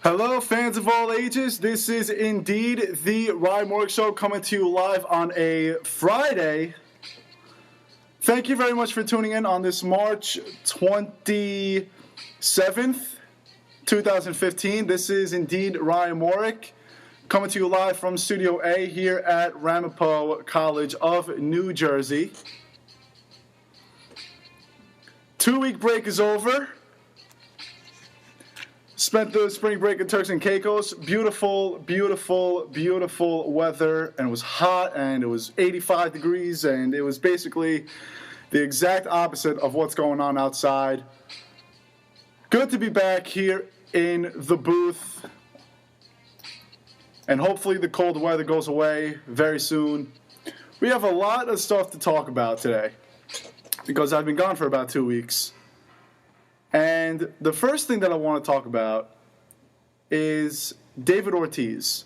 Hello, fans of all ages. This is indeed the Morik Show coming to you live on a Friday. Thank you very much for tuning in on this March 27th, 2015. This is indeed Ryan Morik coming to you live from Studio A here at Ramapo College of New Jersey. 2-week break is over. Spent the spring break in Turks and Caicos. Beautiful, beautiful, beautiful weather. And it was hot, and it was 85 degrees, and it was basically the exact opposite of what's going on outside. Good to be back here in the booth. And hopefully the cold weather goes away very soon. We have a lot of stuff to talk about today because I've been gone for about 2 weeks. And the first thing that I want to talk about is David Ortiz.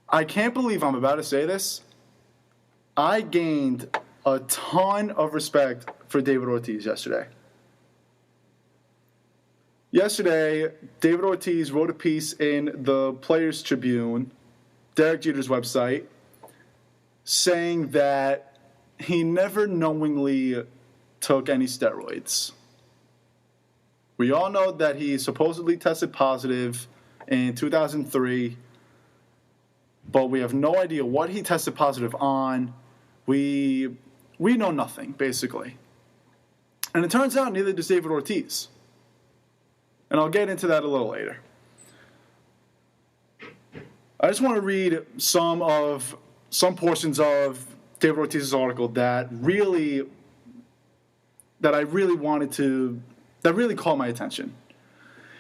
I can't believe I'm about to say this. I gained a ton of respect for David Ortiz yesterday. Yesterday, David Ortiz wrote a piece in the Players Tribune, Derek Jeter's website, saying that he never knowingly took any steroids. We all know that he supposedly tested positive in 2003, but we have no idea what he tested positive on. We know nothing, basically. And it turns out neither does David Ortiz. And I'll get into that a little later. I just want to read some portions of David Ortiz's article that really caught my attention.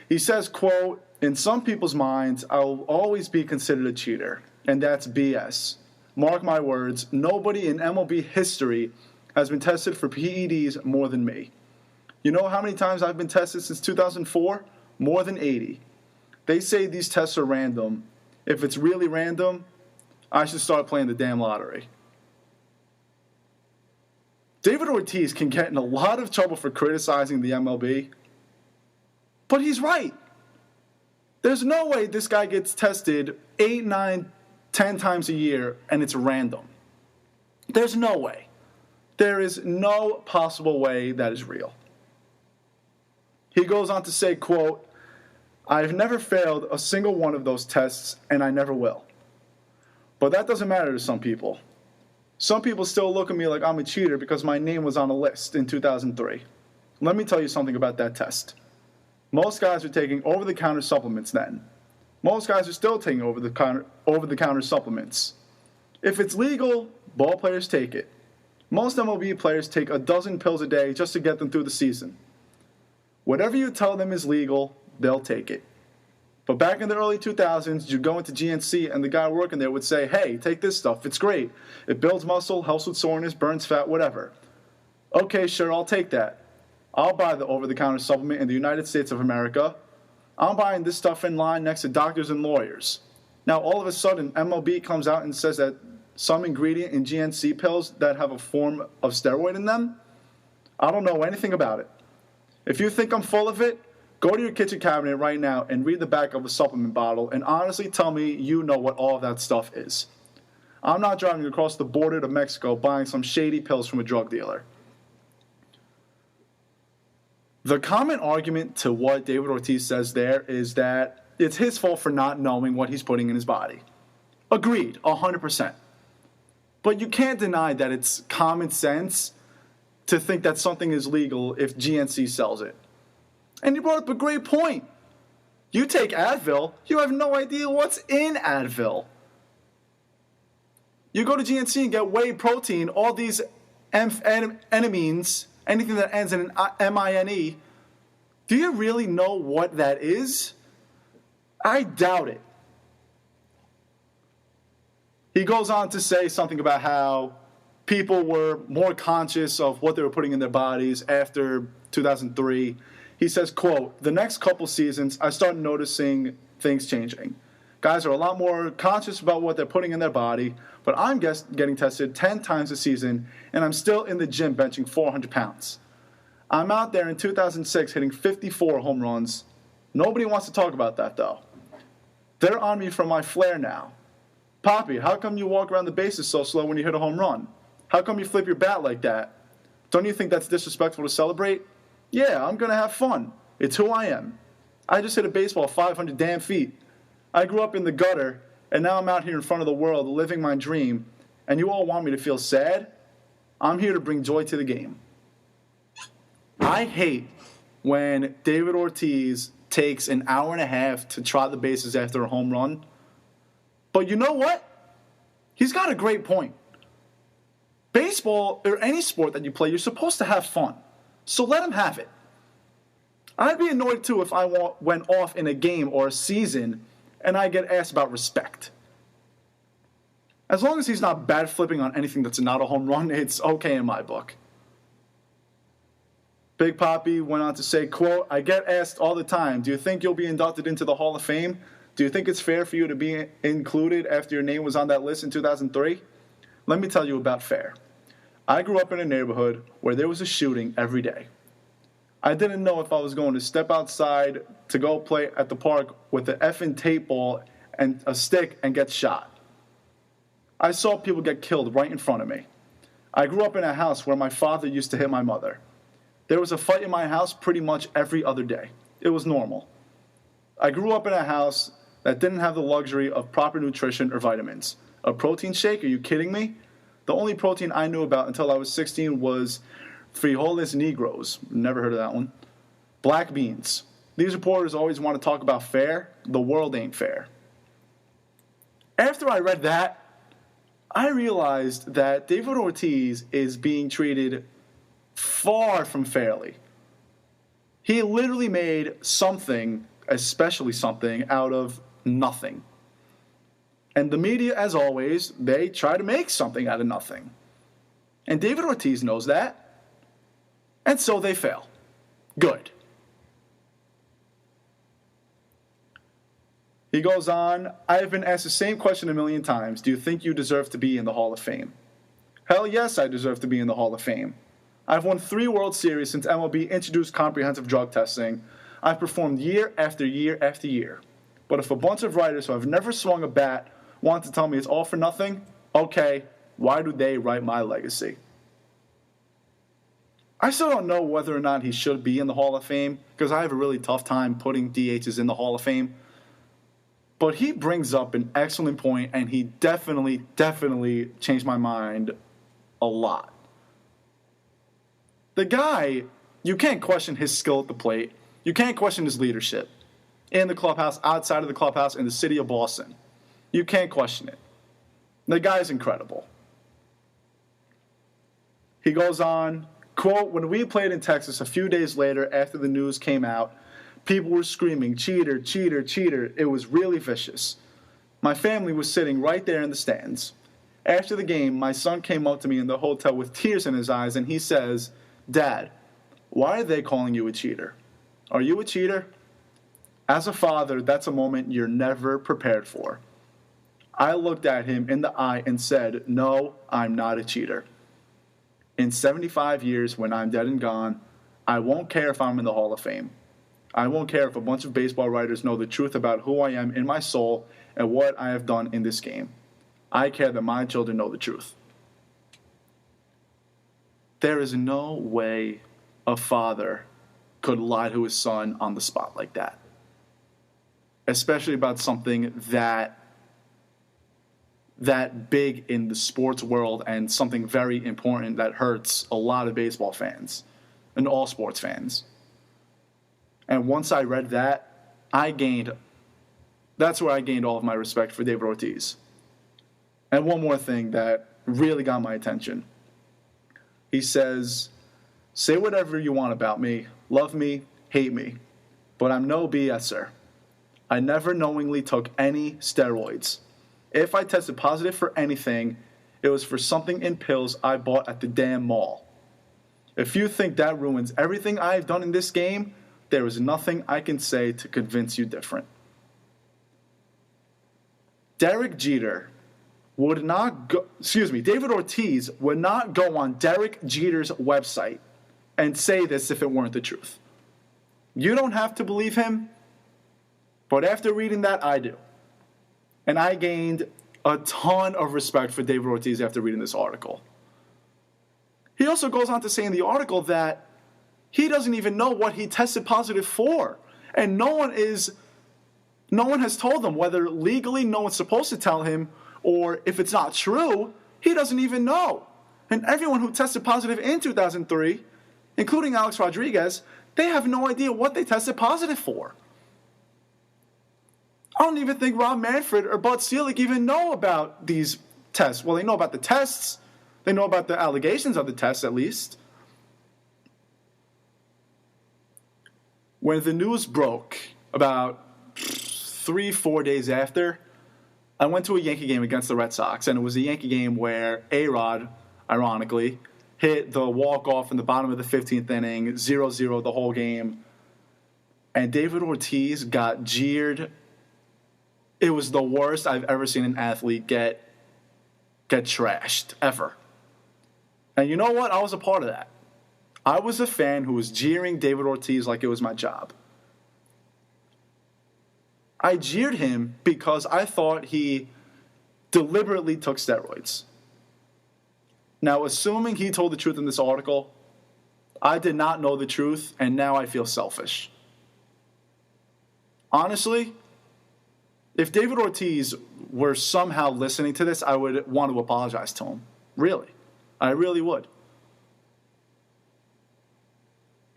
He says, quote, "In some people's minds, I will always be considered a cheater, and that's BS. Mark my words, nobody in MLB history has been tested for PEDs more than me. You know how many times I've been tested since 2004? More than 80. They say these tests are random. If it's really random, I should start playing the damn lottery." David Ortiz can get in a lot of trouble for criticizing the MLB, but he's right. There's no way this guy gets tested 8, 9, 10 times a year and it's random. There's no way. There is no possible way that is real. He goes on to say, quote, "I've never failed a single one of those tests, and I never will. But that doesn't matter to some people. Some people still look at me like I'm a cheater because my name was on a list in 2003. Let me tell you something about that test. Most guys were taking over-the-counter supplements then. Most guys are still taking over-the-counter supplements. If it's legal, ball players take it. Most MLB players take a dozen pills a day just to get them through the season. Whatever you tell them is legal, they'll take it. But back in the early 2000s, you'd go into GNC and the guy working there would say, hey, take this stuff. It's great. It builds muscle, helps with soreness, burns fat, whatever. Okay, sure, I'll take that. I'll buy the over-the-counter supplement in the United States of America. I'm buying this stuff in line next to doctors and lawyers. Now, all of a sudden, MLB comes out and says that some ingredient in GNC pills that have a form of steroid in them, I don't know anything about it. If you think I'm full of it, go to your kitchen cabinet right now and read the back of a supplement bottle and honestly tell me you know what all of that stuff is. I'm not driving across the border to Mexico buying some shady pills from a drug dealer." The common argument to what David Ortiz says there is that it's his fault for not knowing what he's putting in his body. Agreed, 100%. But you can't deny that it's common sense to think that something is legal if GNC sells it. And you brought up a great point. You take Advil, you have no idea what's in Advil. You go to GNC and get whey protein, all these amphetamines, anything that ends in an MINE. Do you really know what that is? I doubt it. He goes on to say something about how people were more conscious of what they were putting in their bodies after 2003. He says, quote, "The next couple seasons, I start noticing things changing. Guys are a lot more conscious about what they're putting in their body, but I'm getting tested 10 times a season, and I'm still in the gym benching 400 pounds. I'm out there in 2006 hitting 54 home runs, Nobody wants to talk about that, though. They're on me for my flair now. Poppy, how come you walk around the bases so slow when you hit a home run? How come you flip your bat like that? Don't you think that's disrespectful to celebrate? Yeah, I'm going to have fun. It's who I am. I just hit a baseball 500 damn feet. I grew up in the gutter, and now I'm out here in front of the world living my dream, and you all want me to feel sad? I'm here to bring joy to the game. I hate when David Ortiz takes an hour and a half to trot the bases after a home run. But you know what? He's got a great point. Baseball, or any sport that you play, you're supposed to have fun. So let him have it. I'd be annoyed too if I went off in a game or a season and I get asked about respect. As long as he's not bad flipping on anything that's not a home run, it's okay in my book. Big Papi went on to say, quote, I get asked all the time, do you think you'll be inducted into the Hall of Fame? Do you think it's fair for you to be included after your name was on that list in 2003? Let me tell you about fair. I grew up in a neighborhood where there was a shooting every day. I didn't know if I was going to step outside to go play at the park with an effing tape ball and a stick and get shot. I saw people get killed right in front of me. I grew up in a house where my father used to hit my mother. There was a fight in my house pretty much every other day. It was normal. I grew up in a house that didn't have the luxury of proper nutrition or vitamins. A protein shake? Are you kidding me? The only protein I knew about until I was 16 was frijoles negros. Never heard of that one. Black beans. These reporters always want to talk about fair. The world ain't fair. After I read that, I realized that David Ortiz is being treated far from fairly. He literally made something, especially something, out of nothing. And the media, as always, they try to make something out of nothing. And David Ortiz knows that. And so they fail. Good. He goes on, I have been asked the same question a million times. Do you think you deserve to be in the Hall of Fame? Hell yes, I deserve to be in the Hall of Fame. I've won 3 World Series since MLB introduced comprehensive drug testing. I've performed year after year after year. But if a bunch of writers who have never swung a bat want to tell me it's all for nothing, okay, why do they write my legacy? I still don't know whether or not he should be in the Hall of Fame because I have a really tough time putting DHs in the Hall of Fame. But he brings up an excellent point, and he definitely changed my mind a lot. The guy, you can't question his skill at the plate. You can't question his leadership in the clubhouse, outside of the clubhouse, in the city of Boston. You can't question it. The guy's incredible. He goes on, quote, when we played in Texas a few days later after the news came out, people were screaming, cheater, cheater, cheater. It was really vicious. My family was sitting right there in the stands. After the game, my son came up to me in the hotel with tears in his eyes, and he says, Dad, why are they calling you a cheater? Are you a cheater? As a father, that's a moment you're never prepared for. I looked at him in the eye and said, no, I'm not a cheater. In 75 years, when I'm dead and gone, I won't care if I'm in the Hall of Fame. I won't care if a bunch of baseball writers know the truth about who I am in my soul and what I have done in this game. I care that my children know the truth. There is no way a father could lie to his son on the spot like that. Especially about something that big in the sports world and something very important that hurts a lot of baseball fans and all sports fans. And once I read that, that's where I gained all of my respect for David Ortiz. And one more thing that really got my attention. He says, say whatever you want about me, love me, hate me, but I'm no BSer. I never knowingly took any steroids. If I tested positive for anything, it was for something in pills I bought at the damn mall. If you think that ruins everything I've done in this game, there is nothing I can say to convince you different. David Ortiz would not go on Derek Jeter's website and say this if it weren't the truth. You don't have to believe him. But after reading that, I do. And I gained a ton of respect for David Ortiz after reading this article. He also goes on to say in the article that he doesn't even know what he tested positive for. And no one has told him, whether legally no one's supposed to tell him, or if it's not true, he doesn't even know. And everyone who tested positive in 2003, including Alex Rodriguez, they have no idea what they tested positive for. I don't even think Rob Manfred or Bud Selig even know about these tests. Well, they know about the tests. They know about the allegations of the tests, at least. When the news broke about 3-4 days after, I went to a Yankee game against the Red Sox, and it was a Yankee game where A-Rod, ironically, hit the walk-off in the bottom of the 15th inning, 0-0 the whole game, and David Ortiz got jeered. It was the worst I've ever seen an athlete get trashed, ever. And you know what? I was a part of that. I was a fan who was jeering David Ortiz like it was my job. I jeered him because I thought he deliberately took steroids. Now, assuming he told the truth in this article, I did not know the truth, and now I feel selfish. Honestly, if David Ortiz were somehow listening to this, I would want to apologize to him. Really. I really would.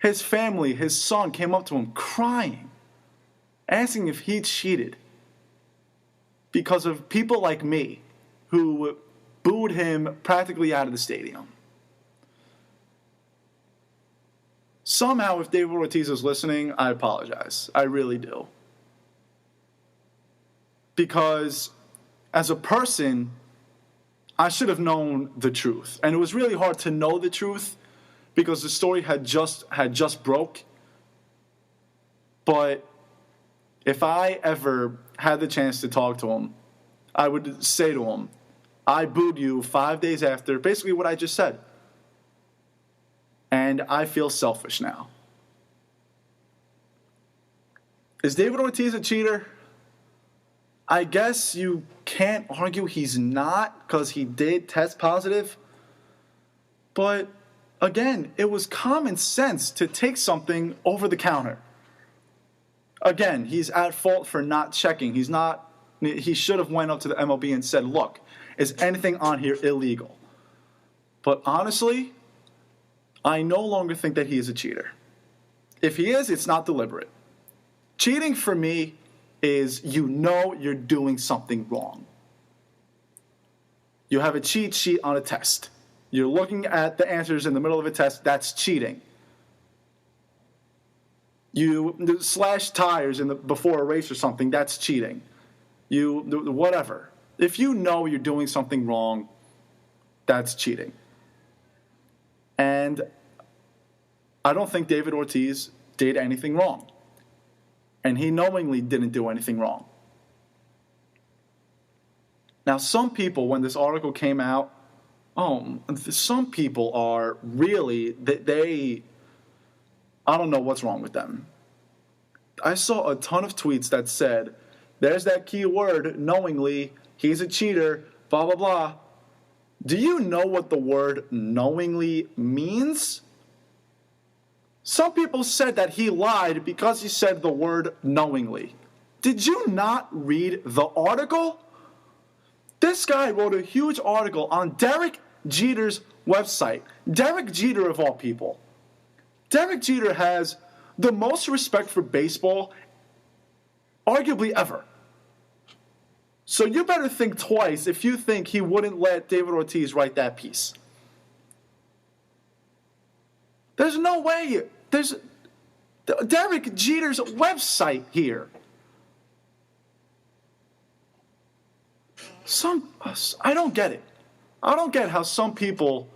His family, his son, came up to him crying, asking if he cheated because of people like me who booed him practically out of the stadium. Somehow, if David Ortiz is listening, I apologize. I really do. Because as a person, I should have known the truth. And it was really hard to know the truth because the story had just broke. But if I ever had the chance to talk to him, I would say to him, I booed you 5 days after, basically what I just said. And I feel selfish now. Is David Ortiz a cheater? I guess you can't argue he's not because he did test positive. But again, it was common sense to take something over the counter. Again, he's at fault for not checking. He should have went up to the MLB and said, look, is anything on here illegal? But honestly, I no longer think that he is a cheater. If he is, it's not deliberate. Cheating for me is you're doing something wrong. You have a cheat sheet on a test. You're looking at the answers in the middle of a test. That's cheating. You slash tires before a race or something. That's cheating. Whatever. If you know you're doing something wrong, that's cheating. And I don't think David Ortiz did anything wrong. And he knowingly didn't do anything wrong. Now, some people, when this article came out, some people are really, I don't know what's wrong with them. I saw a ton of tweets that said, there's that key word, knowingly, he's a cheater, blah, blah, blah. Do you know what the word knowingly means? Some people said that he lied because he said the word knowingly. Did you not read the article? This guy wrote a huge article on Derek Jeter's website. Derek Jeter, of all people. Derek Jeter has the most respect for baseball, arguably ever. So you better think twice if you think he wouldn't let David Ortiz write that piece. There's no way. There's Derek Jeter's website here. I don't get it. I don't get how some people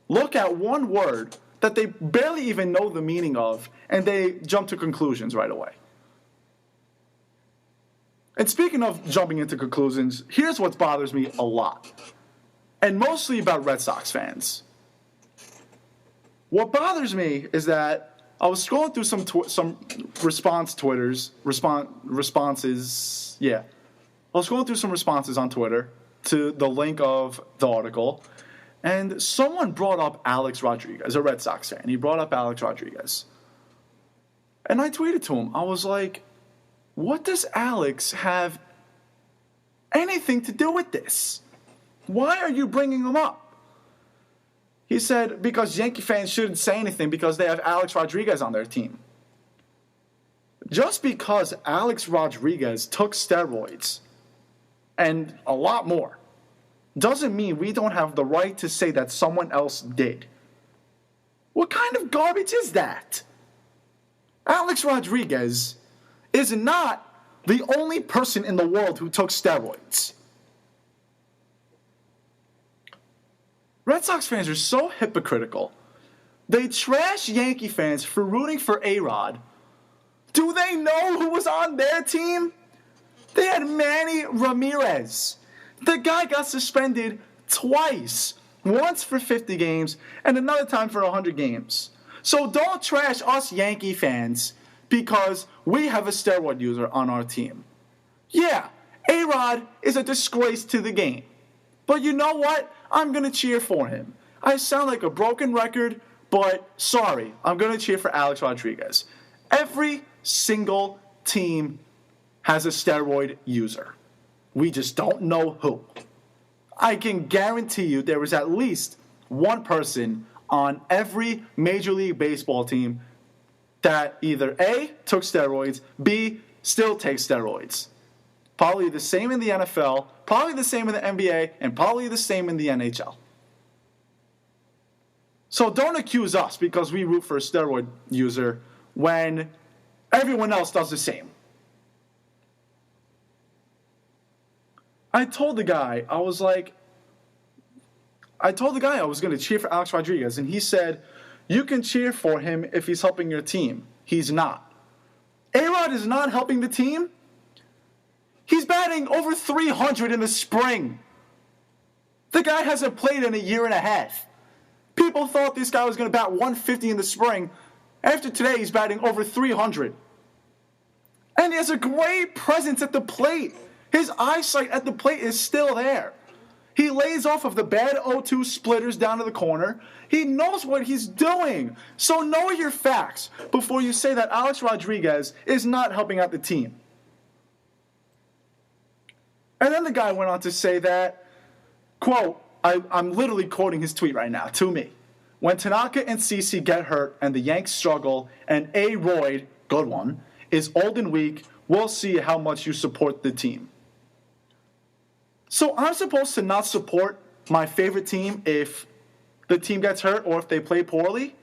look at one word that they barely even know the meaning of and they jump to conclusions right away. And speaking of jumping into conclusions, here's what bothers me a lot. And mostly about Red Sox fans. What bothers me is that I was scrolling through some responses. Yeah, I was scrolling through some responses on Twitter to the link of the article, and someone brought up Alex Rodriguez, a Red Sox fan. He brought up Alex Rodriguez, and I tweeted to him. I was like, "What does Alex have anything to do with this? Why are you bringing him up?" He said, because Yankee fans shouldn't say anything because they have Alex Rodriguez on their team. Just because Alex Rodriguez took steroids and a lot more doesn't mean we don't have the right to say that someone else did. What kind of garbage is that? Alex Rodriguez is not the only person in the world who took steroids. Red Sox fans are so hypocritical. They trash Yankee fans for rooting for A-Rod. Do they know who was on their team? They had Manny Ramirez. The guy got suspended twice. Once for 50 games and another time for 100 games. So don't trash us Yankee fans because we have a steroid user on our team. Yeah, A-Rod is a disgrace to the game. But you know what? I'm going to cheer for him. I sound like a broken record, but sorry, I'm going to cheer for Alex Rodriguez. Every single team has a steroid user. We just don't know who. I can guarantee you there is at least one person on every Major League Baseball team that either A, took steroids, B, still takes steroids. Probably the same in the NFL, probably the same in the NBA, and probably the same in the NHL. So don't accuse us because we root for a steroid user when everyone else does the same. I told the guy I was going to cheer for Alex Rodriguez, and he said, you can cheer for him if he's helping your team. He's not. A-Rod is not helping the team. He's batting over 300 in the spring. The guy hasn't played in a year and a half. People thought this guy was going to bat 150 in the spring. After today, he's batting over 300. And he has a great presence at the plate. His eyesight at the plate is still there. He lays off of the bad 0-2 splitters down to the corner. He knows what he's doing. So know your facts before you say that Alex Rodriguez is not helping out the team. And then the guy went on to say that, quote, I'm literally quoting his tweet right now, to me. When Tanaka and CeCe get hurt and the Yanks struggle and A-Royd, good one, is old and weak, we'll see how much you support the team. So I'm supposed to not support my favorite team if the team gets hurt or if they play poorly?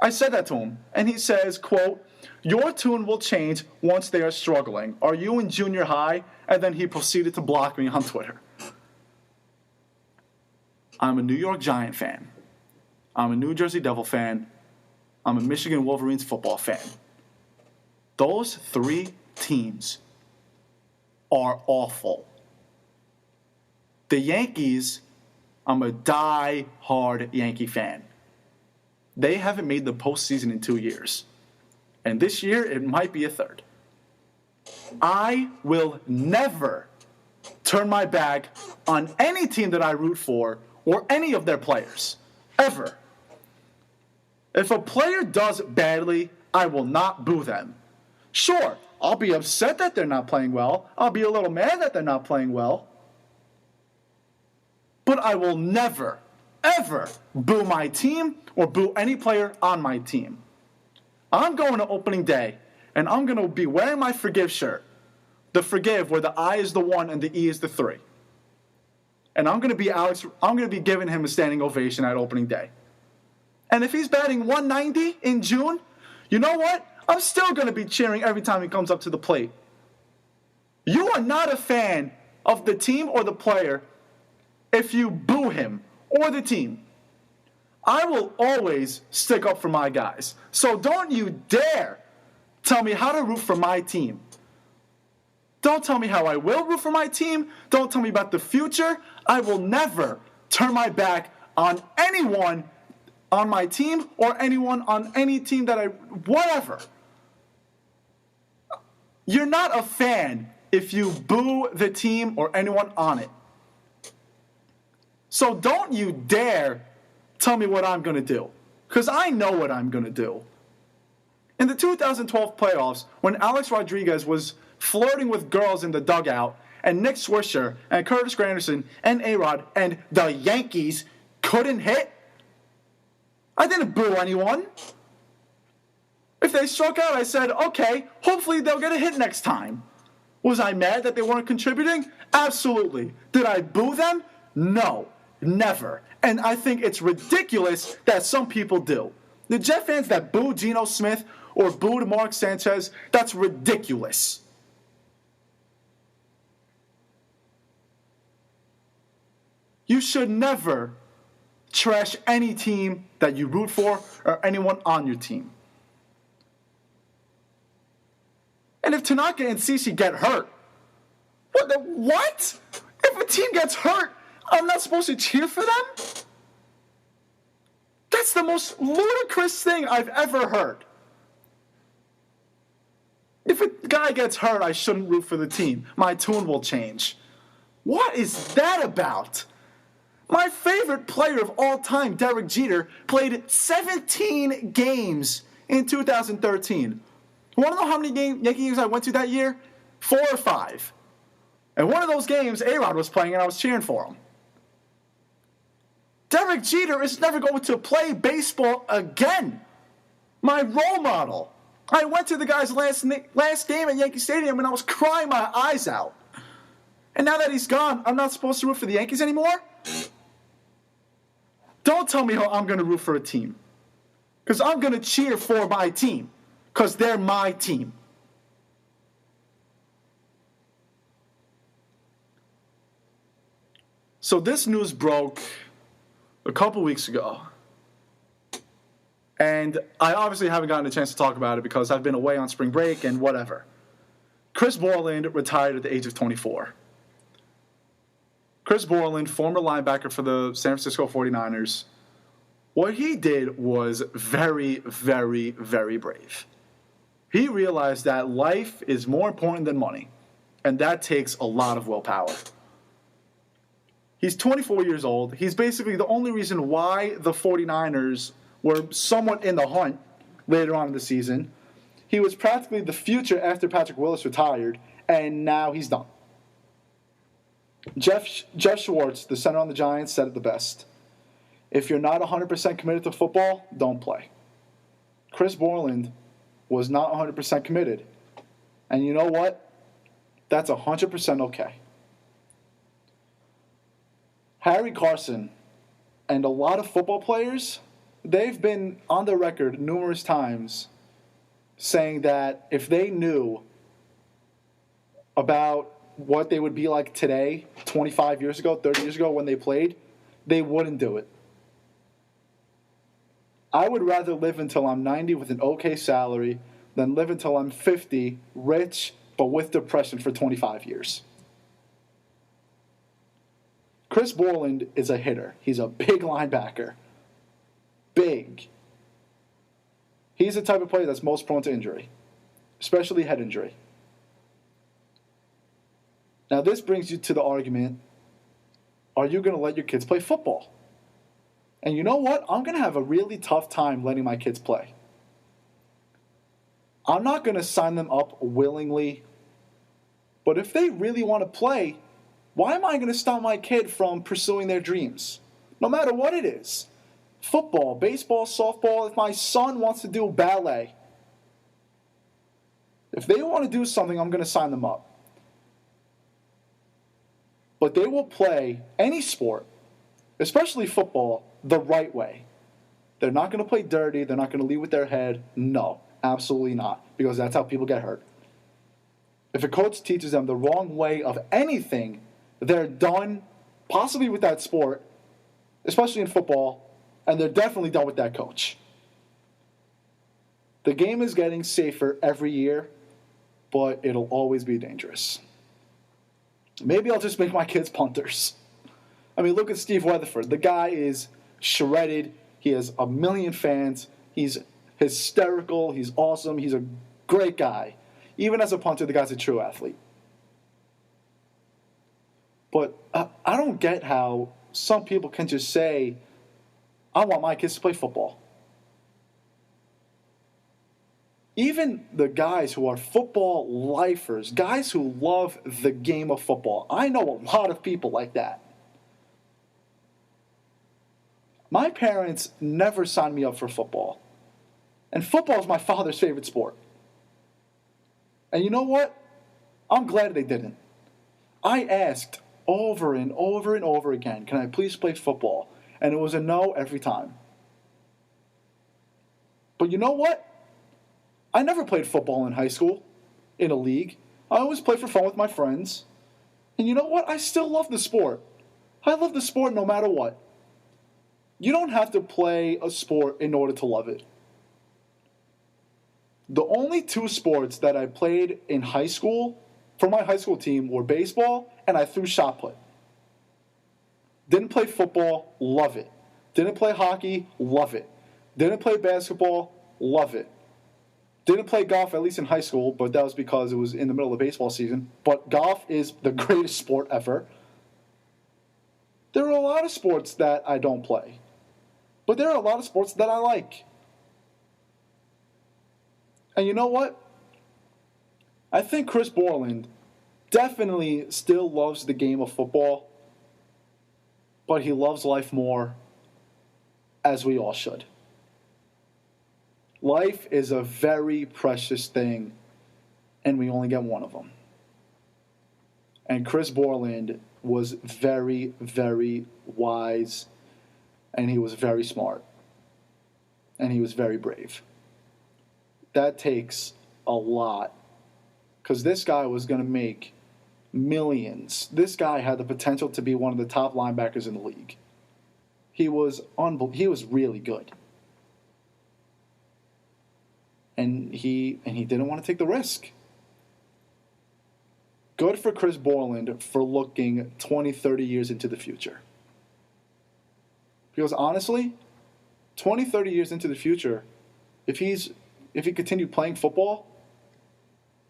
I said that to him, and he says, quote, your tune will change once they are struggling. Are you in junior high? And then he proceeded to block me on Twitter. I'm a New York Giant fan. I'm a New Jersey Devil fan. I'm a Michigan Wolverines football fan. Those three teams are awful. The Yankees, I'm a die-hard Yankee fan. They haven't made the postseason in 2 years. And this year, it might be a third. I will never turn my back on any team that I root for or any of their players. Ever. If a player does badly, I will not boo them. Sure, I'll be upset that they're not playing well. I'll be a little mad that they're not playing well. But I will never, ever boo my team or boo any player on my team. I'm going to opening day, and I'm going to be wearing my Forgive shirt. The Forgive, where the I is the 1 and the E is the 3. And I'm going to be giving him a standing ovation at opening day. And if he's batting 190 in June, you know what? I'm still going to be cheering every time he comes up to the plate. You are not a fan of the team or the player if you boo him or the team. I will always stick up for my guys. So don't you dare tell me how to root for my team. Don't tell me how I will root for my team. Don't tell me about the future. I will never turn my back on anyone on my team or anyone on any team whatever. You're not a fan if you boo the team or anyone on it. So don't you dare tell me what I'm going to do, because I know what I'm going to do. In the 2012 playoffs, when Alex Rodriguez was flirting with girls in the dugout, and Nick Swisher and Curtis Granderson and A-Rod and the Yankees couldn't hit, I didn't boo anyone. If they struck out, I said, okay, hopefully they'll get a hit next time. Was I mad that they weren't contributing? Absolutely. Did I boo them? No, never. And I think it's ridiculous that some people do. The Jet fans that boo Geno Smith or booed Mark Sanchez, that's ridiculous. You should never trash any team that you root for or anyone on your team. And if Tanaka and Cece get hurt, what? If a team gets hurt, I'm not supposed to cheer for them? That's the most ludicrous thing I've ever heard. If a guy gets hurt, I shouldn't root for the team. My tune will change. What is that about? My favorite player of all time, Derek Jeter, played 17 games in 2013. You want to know how many Yankee games I went to that year? 4 or 5. And one of those games, A-Rod was playing and I was cheering for him. Derek Jeter is never going to play baseball again. My role model. I went to the guy's last game at Yankee Stadium and I was crying my eyes out. And now that he's gone, I'm not supposed to root for the Yankees anymore? Don't tell me how I'm going to root for a team. Because I'm going to cheer for my team. Because they're my team. So this news broke a couple weeks ago. And I obviously haven't gotten a chance to talk about it because I've been away on spring break and whatever. Chris Borland retired at the age of 24. Chris Borland, former linebacker for the San Francisco 49ers, what he did was very, very, very brave. He realized that life is more important than money, and that takes a lot of willpower. He's 24 years old. He's basically the only reason why the 49ers were somewhat in the hunt later on in the season. He was practically the future after Patrick Willis retired, and now he's done. Jeff Schwartz, the center on the Giants, said it the best. If you're not 100% committed to football, don't play. Chris Borland was not 100% committed. And you know what? That's 100% okay. Harry Carson and a lot of football players, they've been on the record numerous times saying that if they knew about what they would be like today, 25 years ago, 30 years ago when they played, they wouldn't do it. I would rather live until I'm 90 with an okay salary than live until I'm 50, rich, but with depression for 25 years. Chris Borland is a hitter. He's a big linebacker. Big. He's the type of player that's most prone to injury, especially head injury. Now this brings you to the argument, are you going to let your kids play football? And you know what? I'm going to have a really tough time letting my kids play. I'm not going to sign them up willingly. But if they really want to play, why am I going to stop my kid from pursuing their dreams? No matter what it is. Football, baseball, softball. If my son wants to do ballet, if they want to do something, I'm going to sign them up. But they will play any sport, especially football, the right way. They're not going to play dirty. They're not going to lead with their head. No, absolutely not, because that's how people get hurt. If a coach teaches them the wrong way of anything, they're done, possibly with that sport, especially in football, and they're definitely done with that coach. The game is getting safer every year, but it'll always be dangerous. Maybe I'll just make my kids punters. I mean, look at Steve Weatherford. The guy is shredded. He has a million fans. He's hysterical. He's awesome. He's a great guy. Even as a punter, the guy's a true athlete. But I don't get how some people can just say, I want my kids to play football. Even the guys who are football lifers, guys who love the game of football, I know a lot of people like that. My parents never signed me up for football. And football is my father's favorite sport. And you know what? I'm glad they didn't. I asked over and over and over again, can I please play football? And it was a no every time. But you know what? I never played football in high school, in a league. I always played for fun with my friends. And you know what? I still love the sport. I love the sport no matter what. You don't have to play a sport in order to love it. The only two sports that I played in high school for my high school team were baseball and I threw shot put. Didn't play football, love it. Didn't play hockey, love it. Didn't play basketball, love it. Didn't play golf, at least in high school, but that was because it was in the middle of the baseball season. But golf is the greatest sport ever. There are a lot of sports that I don't play. But there are a lot of sports that I like. And you know what? I think Chris Borland definitely still loves the game of football, but he loves life more, as we all should. Life is a very precious thing, and we only get one of them. And Chris Borland was very, very wise, and he was very smart, and he was very brave. That takes a lot, because this guy was going to make millions. This guy had the potential to be one of the top linebackers in the league. He was really good. And he didn't want to take the risk. Good for Chris Borland for looking 20, 30 years into the future. Because honestly, 20, 30 years into the future, if he continued playing football,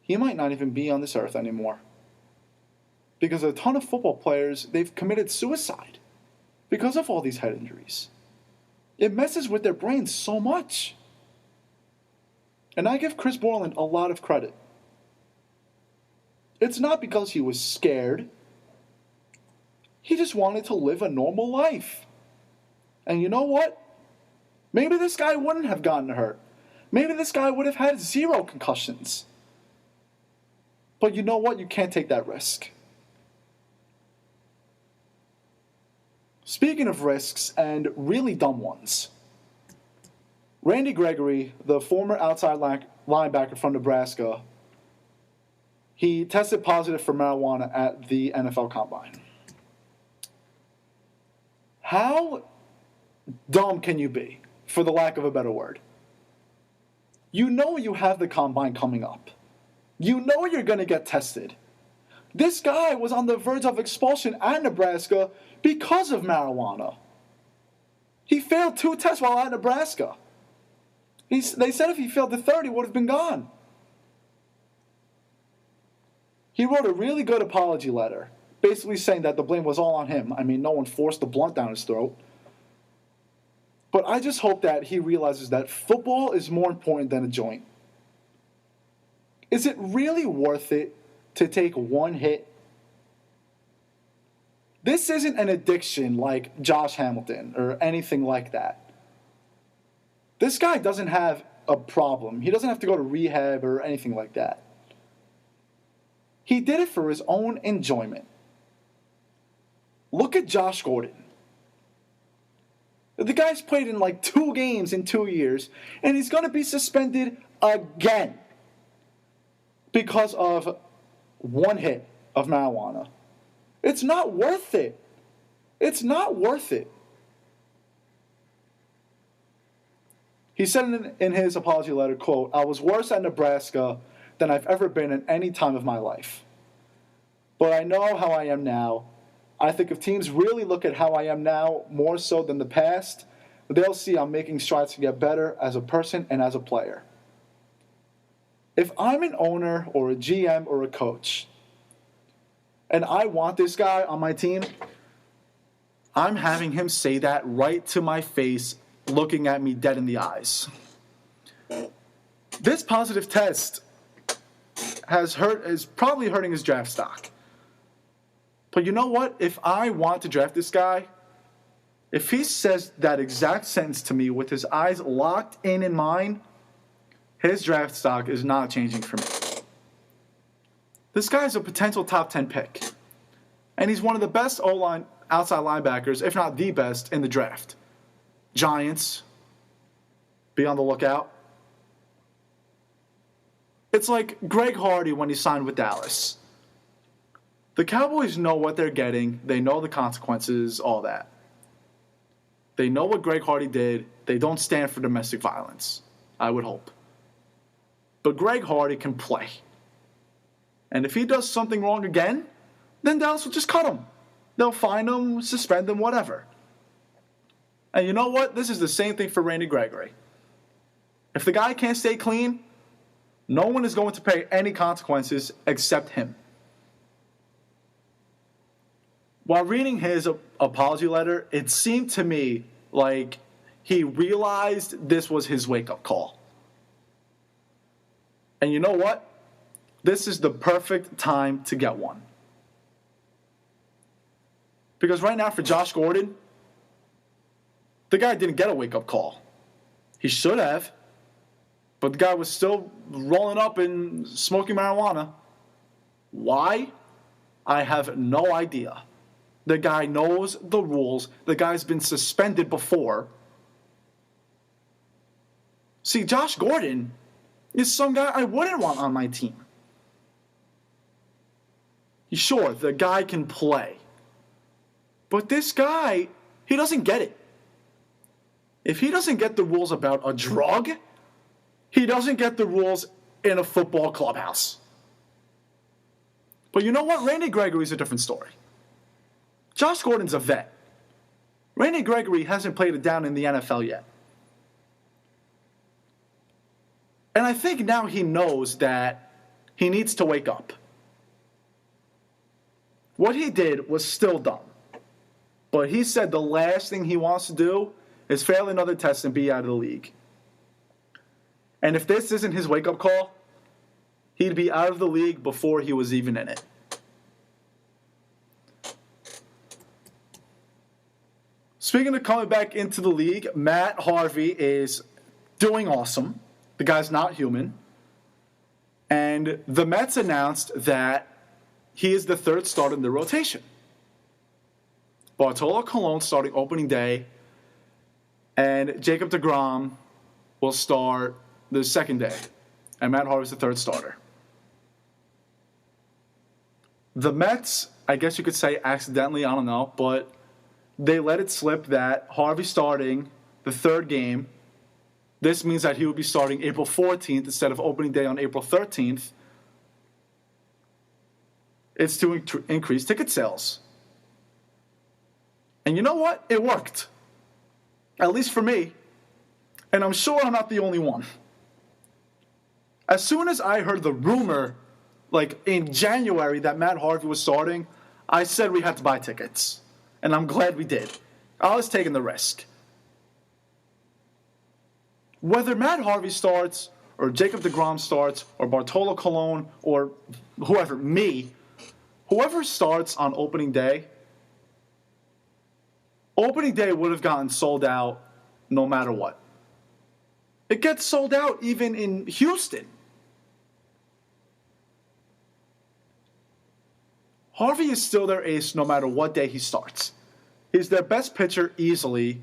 he might not even be on this earth anymore. Because a ton of football players, they've committed suicide because of all these head injuries. It messes with their brains so much. And I give Chris Borland a lot of credit. It's not because he was scared. He just wanted to live a normal life. And you know what? Maybe this guy wouldn't have gotten hurt. Maybe this guy would have had 0 concussions. But you know what? You can't take that risk. Speaking of risks, and really dumb ones, Randy Gregory, the former outside linebacker from Nebraska, he tested positive for marijuana at the NFL Combine. How dumb can you be, for the lack of a better word? You know you have the Combine coming up. You know you're going to get tested. This guy was on the verge of expulsion at Nebraska because of marijuana. He failed 2 tests while at Nebraska. They said if he failed the third, he would have been gone. He wrote a really good apology letter, basically saying that the blame was all on him. I mean, no one forced the blunt down his throat. But I just hope that he realizes that football is more important than a joint. Is it really worth it to take one hit? This isn't an addiction like Josh Hamilton or anything like that. This guy doesn't have a problem. He doesn't have to go to rehab or anything like that. He did it for his own enjoyment. Look at Josh Gordon. The guy's played in like 2 games in 2 years, and he's going to be suspended again because of 1 hit of marijuana. It's not worth it. It's not worth it. He said in his apology letter, quote, "I was worse at Nebraska than I've ever been at any time of my life. But I know how I am now. I think if teams really look at how I am now more so than the past, they'll see I'm making strides to get better as a person and as a player. If I'm an owner or a GM or a coach, and I want this guy on my team, I'm having him say that right to my face, looking at me dead in the eyes. This positive test is probably hurting his draft stock. But you know what? If I want to draft this guy, if he says that exact sentence to me with his eyes locked in mine, his draft stock is not changing for me. This guy's a potential top 10 pick. And he's one of the best O-line outside linebackers, if not the best, in the draft. Giants, be on the lookout. It's like Greg Hardy when he signed with Dallas. The Cowboys know what they're getting. They know the consequences, all that. They know what Greg Hardy did. They don't stand for domestic violence, I would hope. But Greg Hardy can play. And if he does something wrong again, then Dallas will just cut him. They'll fine him, suspend him, whatever. And you know what? This is the same thing for Randy Gregory. If the guy can't stay clean, no one is going to pay any consequences except him. While reading his apology letter, it seemed to me like he realized this was his wake-up call. And you know what? This is the perfect time to get one. Because right now for Josh Gordon, the guy didn't get a wake-up call. He should have. But the guy was still rolling up and smoking marijuana. Why? I have no idea. The guy knows the rules. The guy's been suspended before. See, Josh Gordon is some guy I wouldn't want on my team. Sure, the guy can play. But this guy, he doesn't get it. If he doesn't get the rules about a drug, he doesn't get the rules in a football clubhouse. But you know what? Randy Gregory's a different story. Josh Gordon's a vet. Randy Gregory hasn't played it down in the NFL yet. And I think now he knows that he needs to wake up. What he did was still dumb. But he said the last thing he wants to do is fail another test and be out of the league. And if this isn't his wake-up call, he'd be out of the league before he was even in it. Speaking of coming back into the league, Matt Harvey is doing awesome. The guy's not human. And the Mets announced that he is the third starter in the rotation. Bartolo Colon starting opening day, and Jacob deGrom will start the second day, and Matt Harvey's the third starter. The Mets, I guess you could say accidentally, I don't know, but they let it slip that Harvey starting the third game. This means that he would be starting April 14th instead of opening day on April 13th. It's to increase ticket sales. And you know what? It worked. At least for me. And I'm sure I'm not the only one. As soon as I heard the rumor, like in January, that Matt Harvey was starting, I said we had to buy tickets. And I'm glad we did. I was taking the risk. Whether Matt Harvey starts, or Jacob deGrom starts, or Bartolo Colon, or whoever, whoever starts on opening day would have gotten sold out no matter what. It gets sold out even in Houston. Harvey is still their ace no matter what day he starts. He's their best pitcher easily.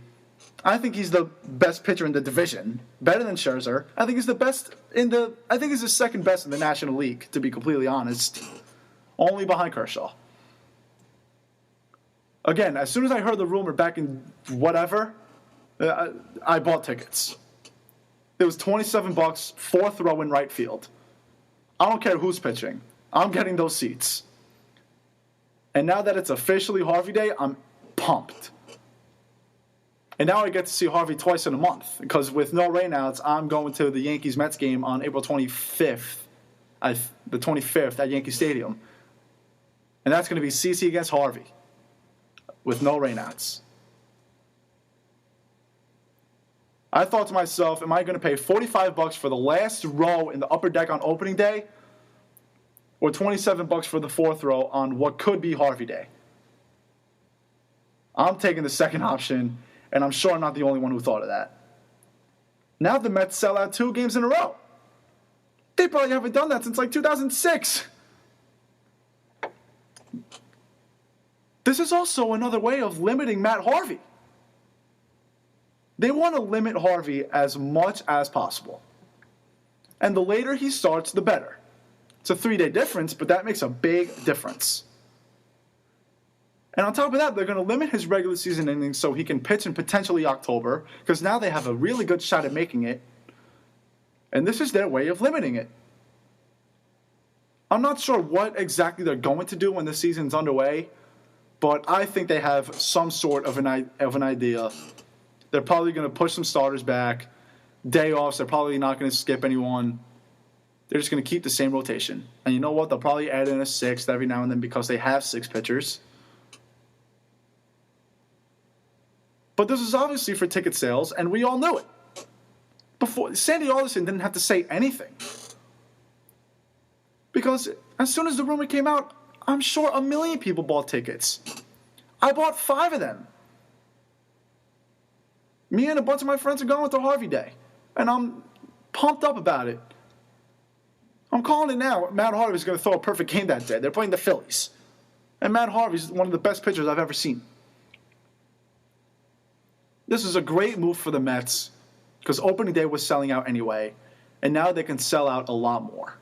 I think he's the best pitcher in the division, better than Scherzer. I think he's the second best in the National League, to be completely honest. Only behind Kershaw. Again, as soon as I heard the rumor back in whatever, I bought tickets. It was $27, fourth row in right field. I don't care who's pitching. I'm getting those seats. And now that it's officially Harvey Day, I'm pumped. And now I get to see Harvey twice in a month because with no rainouts, I'm going to the Yankees-Mets game on April 25th, the 25th at Yankee Stadium. And that's going to be CC against Harvey with no rainouts. I thought to myself, am I going to pay $45 for the last row in the upper deck on opening day or $27 for the fourth row on what could be Harvey Day? I'm taking the second option, and I'm sure I'm not the only one who thought of that. Now the Mets sell out 2 games in a row. They probably haven't done that since like 2006. This is also another way of limiting Matt Harvey. They want to limit Harvey as much as possible. And the later he starts, the better. It's a 3-day difference, but that makes a big difference. And on top of that, they're going to limit his regular season innings so he can pitch in potentially October, because now they have a really good shot at making it. And this is their way of limiting it. I'm not sure what exactly they're going to do when the season's underway, but I think they have some sort of an idea. They're probably going to push some starters back. Day offs, they're probably not going to skip anyone. They're just going to keep the same rotation. And you know what? They'll probably add in a 6th every now and then because they have 6 pitchers. But this is obviously for ticket sales, and we all knew it. Before Sandy Alderson didn't have to say anything. Because as soon as the rumor came out, I'm sure 1 million people bought tickets. I bought 5 of them. Me and a bunch of my friends are going to Harvey Day, and I'm pumped up about it. I'm calling it now. Matt Harvey's going to throw a perfect game that day. They're playing the Phillies. And Matt Harvey's one of the best pitchers I've ever seen. This is a great move for the Mets because opening day was selling out anyway, and now they can sell out a lot more.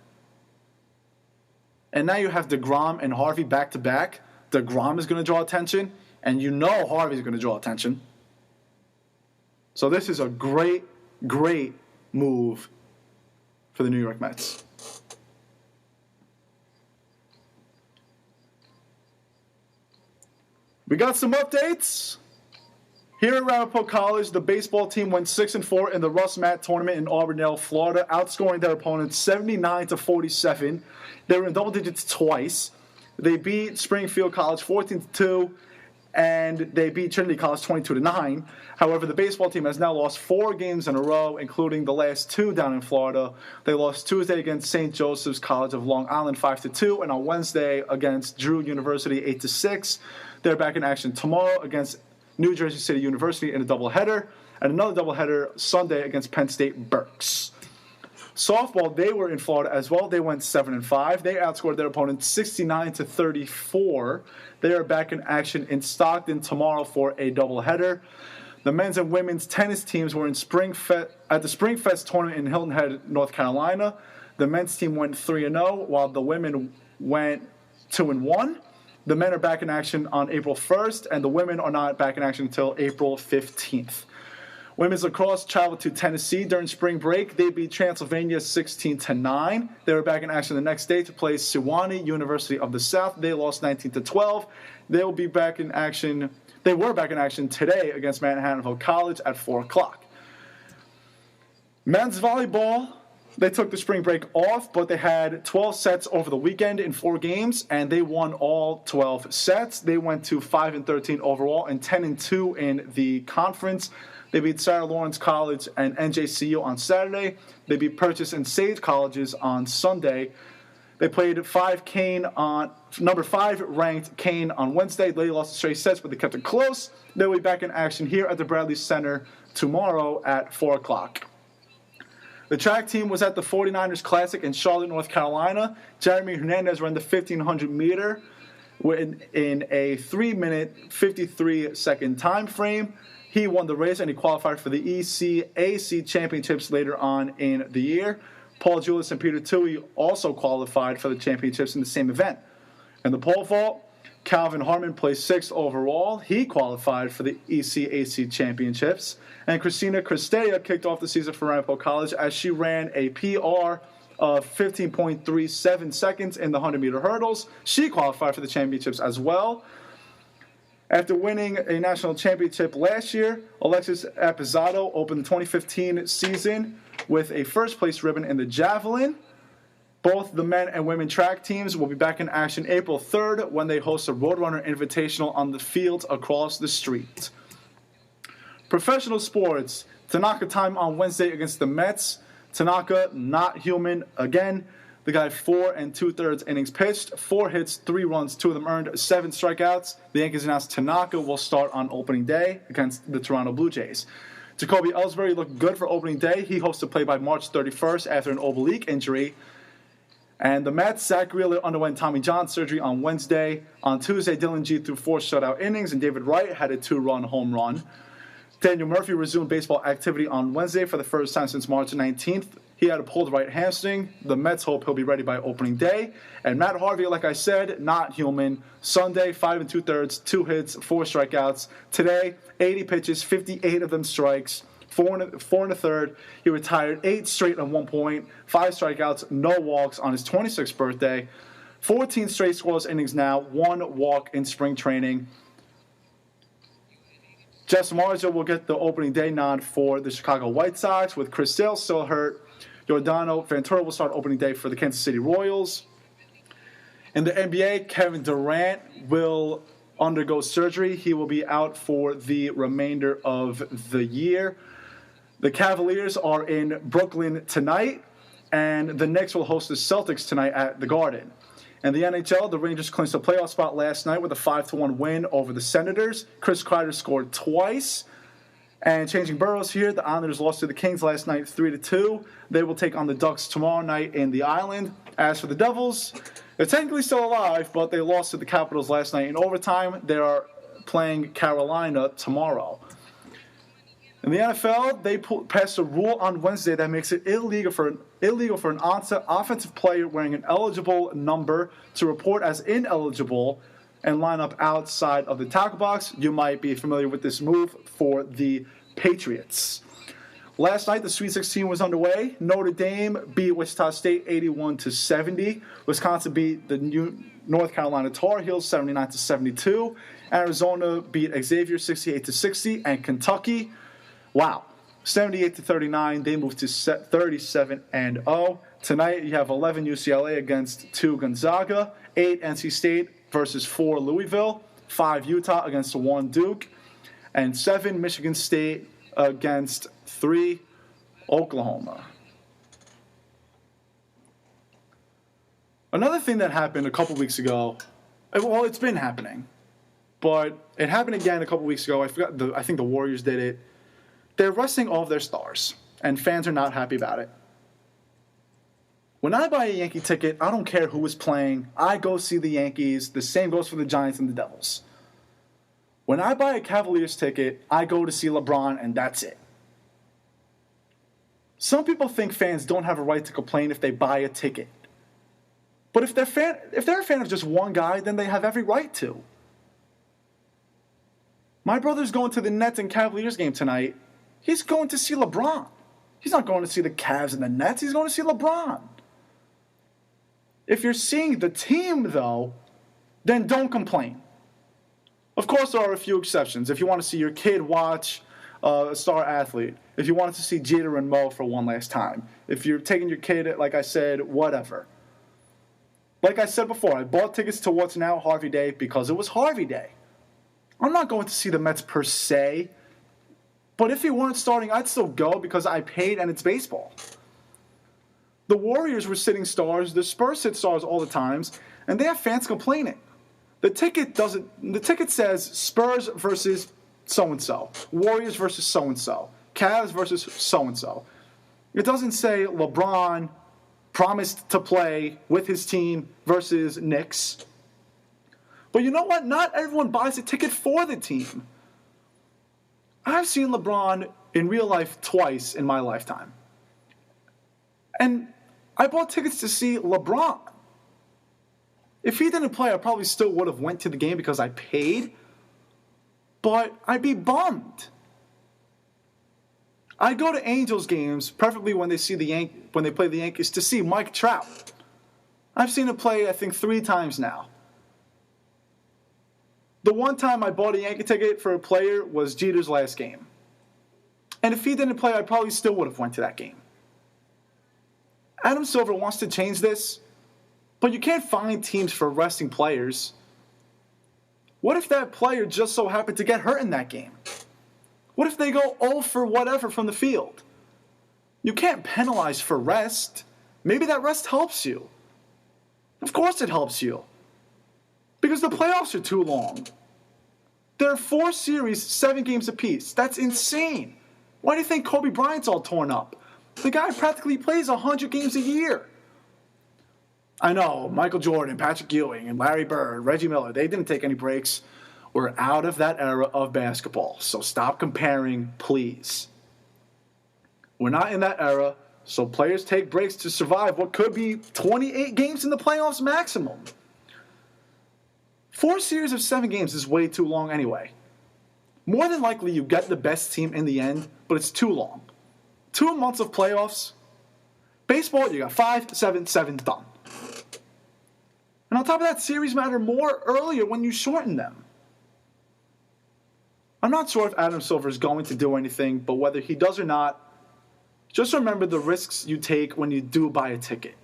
And now you have DeGrom and Harvey back-to-back. DeGrom is going to draw attention, and you know Harvey's going to draw attention. So this is a great, great move for the New York Mets. We got some updates. Here at Ramapo College, the baseball team went 6-4 in the Russ Matt tournament in Auburndale, Florida, outscoring their opponents 79-47. They were in double digits twice. They beat Springfield College 14-2, and they beat Trinity College 22-9. However, the baseball team has now lost 4 games in a row, including the last 2 down in Florida. They lost Tuesday against St. Joseph's College of Long Island 5-2, and on Wednesday against Drew University 8-6. They're back in action tomorrow against New Jersey City University in a doubleheader, and another doubleheader Sunday against Penn State Berks. Softball, they were in Florida as well. They went 7-5. They outscored their opponents 69-34. They are back in action in Stockton tomorrow for a doubleheader. The men's and women's tennis teams were in at the Springfest tournament in Hilton Head, North Carolina. The men's team went 3-0, while the women went 2-1. The men are back in action on April 1st, and the women are not back in action until April 15th. Women's lacrosse traveled to Tennessee during spring break. They beat Transylvania 16-9. They were back in action the next day to play Sewanee University of the South. They lost 19-12. They will be back in action. They were back in action today against Manhattanville College at 4 o'clock. Men's volleyball. They took the spring break off, but they had 12 sets over the weekend in 4 games, and they won all 12 sets. They went to 5-13 overall and 10-2 in the conference. They beat Sarah Lawrence College and NJCU on Saturday. They beat Purchase and Sage Colleges on Sunday. They played number 5 ranked Kane on Wednesday. They lost the straight sets, but they kept it close. They'll be back in action here at the Bradley Center tomorrow at 4 o'clock. The track team was at the 49ers Classic in Charlotte, North Carolina. Jeremy Hernandez ran the 1,500 meter in a 3-minute, 53-second time frame. He won the race and he qualified for the ECAC championships later on in the year. Paul Julius and Peter Toohey also qualified for the championships in the same event. In the pole vault, Calvin Harmon placed 6th overall. He qualified for the ECAC championships. And Christina Cristea kicked off the season for Ramapo College as she ran a PR of 15.37 seconds in the 100-meter hurdles. She qualified for the championships as well. After winning a national championship last year, Alexis Apizzato opened the 2015 season with a first-place ribbon in the javelin. Both the men and women track teams will be back in action April 3rd when they host a Roadrunner Invitational on the fields across the street. Professional sports, Tanaka time on Wednesday against the Mets. Tanaka, not human again. The guy 4 2/3 innings pitched, 4 hits, 3 runs, 2 of them earned, 7 strikeouts. The Yankees announced Tanaka will start on opening day against the Toronto Blue Jays. Jacoby Ellsbury looked good for opening day. He hopes to play by March 31st after an oblique injury. And the Mets, Zach Wheeler underwent Tommy John surgery on Wednesday. On Tuesday, Dylan G threw 4 shutout innings, and David Wright had a 2-run home run. Daniel Murphy resumed baseball activity on Wednesday for the first time since March 19th. He had a pulled right hamstring. The Mets hope he'll be ready by opening day. And Matt Harvey, like I said, not human. Sunday, 5 2/3, 2 hits, 4 strikeouts. Today, 80 pitches, 58 of them strikes, 4 1/3. He retired 8 straight at 1 point, 5 strikeouts, no walks on his 26th birthday. 14 straight scoreless innings now, 1 walk in spring training. Jess Marza will get the opening day nod for the Chicago White Sox, with Chris Sale still hurt. Giordano Ventura will start opening day for the Kansas City Royals. In the NBA, Kevin Durant will undergo surgery. He will be out for the remainder of the year. The Cavaliers are in Brooklyn tonight, and the Knicks will host the Celtics tonight at the Garden. In the NHL, the Rangers clinched a playoff spot last night with a 5-1 win over the Senators. Chris Kreider scored twice. And changing boroughs here, the Islanders lost to the Kings last night 3-2. They will take on the Ducks tomorrow night in the Island. As for the Devils, they're technically still alive, but they lost to the Capitals last night in overtime. They are playing Carolina tomorrow. In the NFL, they passed a rule on Wednesday that makes it illegal for an offensive player wearing an eligible number to report as ineligible and line up outside of the tackle box. You might be familiar with this move for the Patriots. Last night, the Sweet 16 was underway. Notre Dame beat Wichita State 81-70. Wisconsin beat the North Carolina Tar Heels 79-72. Arizona beat Xavier 68-60, and Kentucky, 78-39. They moved to 37-0. Tonight, you have 11 UCLA against 2 Gonzaga, 8 NC State versus 4 Louisville, 5 Utah against 1 Duke, and 7 Michigan State against 3 Oklahoma. Another thing that happened a couple weeks ago, well, it's been happening, but it happened again a couple weeks ago. I think the Warriors did it. They're resting all of their stars, and fans are not happy about it. When I buy a Yankee ticket, I don't care who is playing. I go see the Yankees. The same goes for the Giants and the Devils. When I buy a Cavaliers ticket, I go to see LeBron, and that's it. Some people think fans don't have a right to complain if they buy a ticket. But if they're a fan of just one guy, then they have every right to. My brother's going to the Nets and Cavaliers game tonight. He's going to see LeBron. He's not going to see the Cavs and the Nets. He's going to see LeBron. If you're seeing the team, though, then don't complain. Of course, there are a few exceptions. If you want to see your kid watch a star athlete, if you wanted to see Jeter and Mo for one last time, if you're taking your kid, like I said, whatever. Like I said before, I bought tickets to what's now Harvey Day because it was Harvey Day. I'm not going to see the Mets per se, but if he weren't starting, I'd still go because I paid and it's baseball. The Warriors were sitting stars, the Spurs sit stars all the times, and they have fans complaining. The ticket says Spurs versus so-and-so, Warriors versus so-and-so, Cavs versus so-and-so. It doesn't say LeBron promised to play with his team versus Knicks. But you know what? Not everyone buys a ticket for the team. I've seen LeBron in real life twice in my lifetime. And I bought tickets to see LeBron. If he didn't play, I probably still would have went to the game because I paid. But I'd be bummed. I go to Angels games, preferably when they play the Yankees, to see Mike Trout. I've seen him play, I think, 3 times now. The one time I bought a Yankee ticket for a player was Jeter's last game. And if he didn't play, I probably still would have went to that game. Adam Silver wants to change this, but you can't find teams for resting players. What if that player just so happened to get hurt in that game? What if they go 0 for whatever from the field? You can't penalize for rest. Maybe that rest helps you. Of course it helps you. Because the playoffs are too long. There are 4 series, 7 games apiece. That's insane. Why do you think Kobe Bryant's all torn up? The guy practically plays 100 games a year. I know, Michael Jordan, Patrick Ewing, and Larry Bird, Reggie Miller, they didn't take any breaks. We're out of that era of basketball, so stop comparing, please. We're not in that era, so players take breaks to survive what could be 28 games in the playoffs maximum. 4 series of 7 games is way too long anyway. More than likely you get the best team in the end, but it's too long. 2 months of playoffs. Baseball, you got 5, 7, 7, done. And on top of that, series matter more earlier when you shorten them. I'm not sure if Adam Silver is going to do anything, but whether he does or not, just remember the risks you take when you do buy a ticket.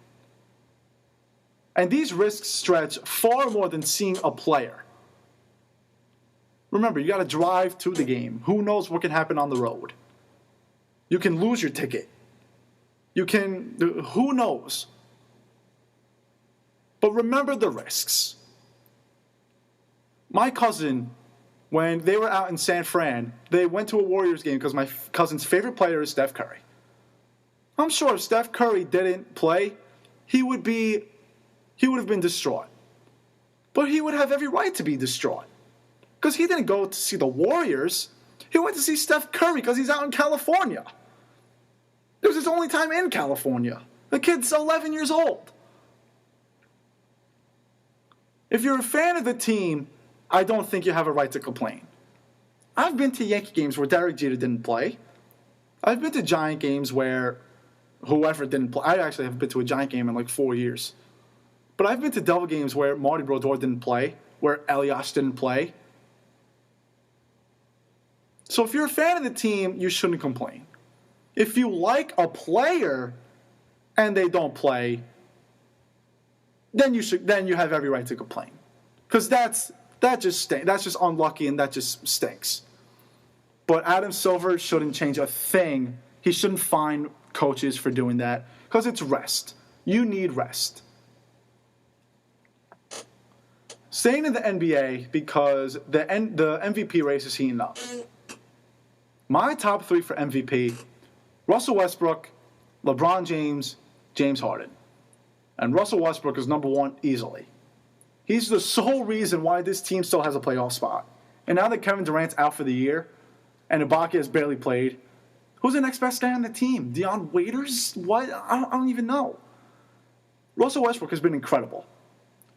And these risks stretch far more than seeing a player. Remember, you got to drive to the game. Who knows what can happen on the road? You can lose your ticket. Who knows? But remember the risks. My cousin, when they were out in San Fran, they went to a Warriors game because my cousin's favorite player is Steph Curry. I'm sure if Steph Curry didn't play, he would have been distraught. But he would have every right to be distraught. Because he didn't go to see the Warriors. He went to see Steph Curry because he's out in California. It was his only time in California. The kid's 11 years old. If you're a fan of the team, I don't think you have a right to complain. I've been to Yankee games where Derek Jeter didn't play. I've been to Giant games where whoever didn't play. I actually haven't been to a Giant game in like 4 years. But I've been to Devil games where Marty Brodeur didn't play, where Elias didn't play. So if you're a fan of the team, you shouldn't complain. If you like a player and they don't play, then you have every right to complain. Because that's just unlucky and that just stinks. But Adam Silver shouldn't change a thing. He shouldn't fine coaches for doing that because it's rest. You need rest. Staying in the NBA because the MVP race is heating up. My top 3 for MVP, Russell Westbrook, LeBron James, James Harden. And Russell Westbrook is number 1 easily. He's the sole reason why this team still has a playoff spot. And now that Kevin Durant's out for the year and Ibaka has barely played, who's the next best guy on the team? Deion Waiters? What? I don't even know. Russell Westbrook has been incredible.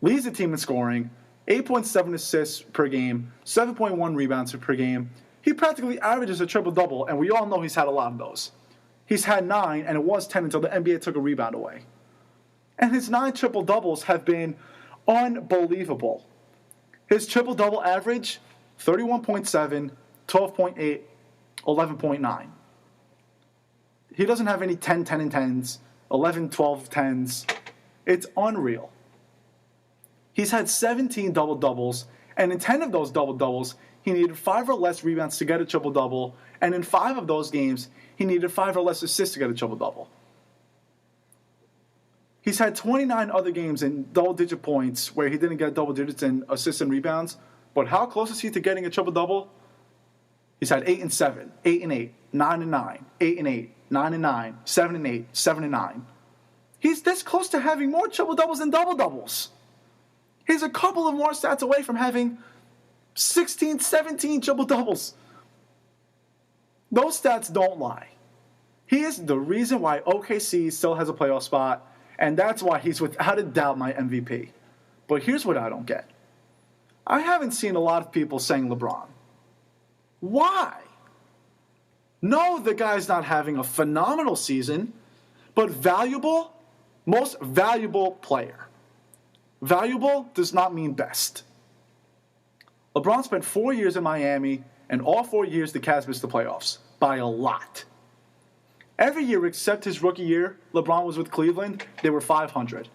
Leads the team in scoring, 8.7 assists per game, 7.1 rebounds per game. He practically averages a triple-double, and we all know he's had a lot of those. He's had 9, and it was 10 until the NBA took a rebound away. And his 9 triple-doubles have been unbelievable. His triple-double average, 31.7, 12.8, 11.9. He doesn't have any 10, 10, and 10s, 11, 12, 10s. It's unreal. He's had 17 double-doubles, and in 10 of those double-doubles, he needed 5 or less rebounds to get a triple-double, and in 5 of those games, he needed 5 or less assists to get a triple-double. He's had 29 other games in double-digit points where he didn't get double digits in assists and rebounds, but how close is he to getting a triple-double? He's had 8 and 7, 8 and 8, 9 and 9, 8 and 8, 9 and 9, 7 and 8, 7 and 9. He's this close to having more triple-doubles than double-doubles. He's a couple of more stats away from having 16, 17 triple-doubles. Those stats don't lie. He is the reason why OKC still has a playoff spot, and that's why he's without a doubt my MVP. But here's what I don't get. I haven't seen a lot of people saying LeBron. Why? No, the guy's not having a phenomenal season, but valuable, most valuable player. Valuable does not mean best. LeBron spent 4 years in Miami, and all 4 years the Cavs missed the playoffs by a lot. Every year except his rookie year, LeBron was with Cleveland, they were 500.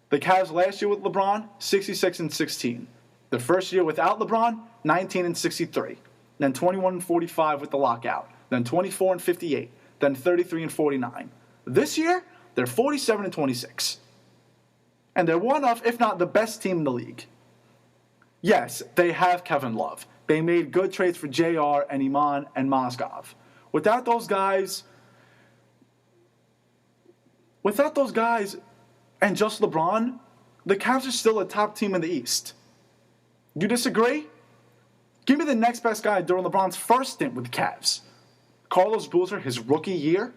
The Cavs last year with LeBron, 66-16. The first year without LeBron, 19-63. Then 21-45 with the lockout. Then 24-58. Then 33-49. This year, they're 47-26. And they're one of, if not the best team in the league. Yes, they have Kevin Love. They made good trades for JR and Iman and Mozgov. Without those guys and just LeBron, the Cavs are still a top team in the East. You disagree? Give me the next best guy during LeBron's first stint with the Cavs. Carlos Boozer, his rookie year.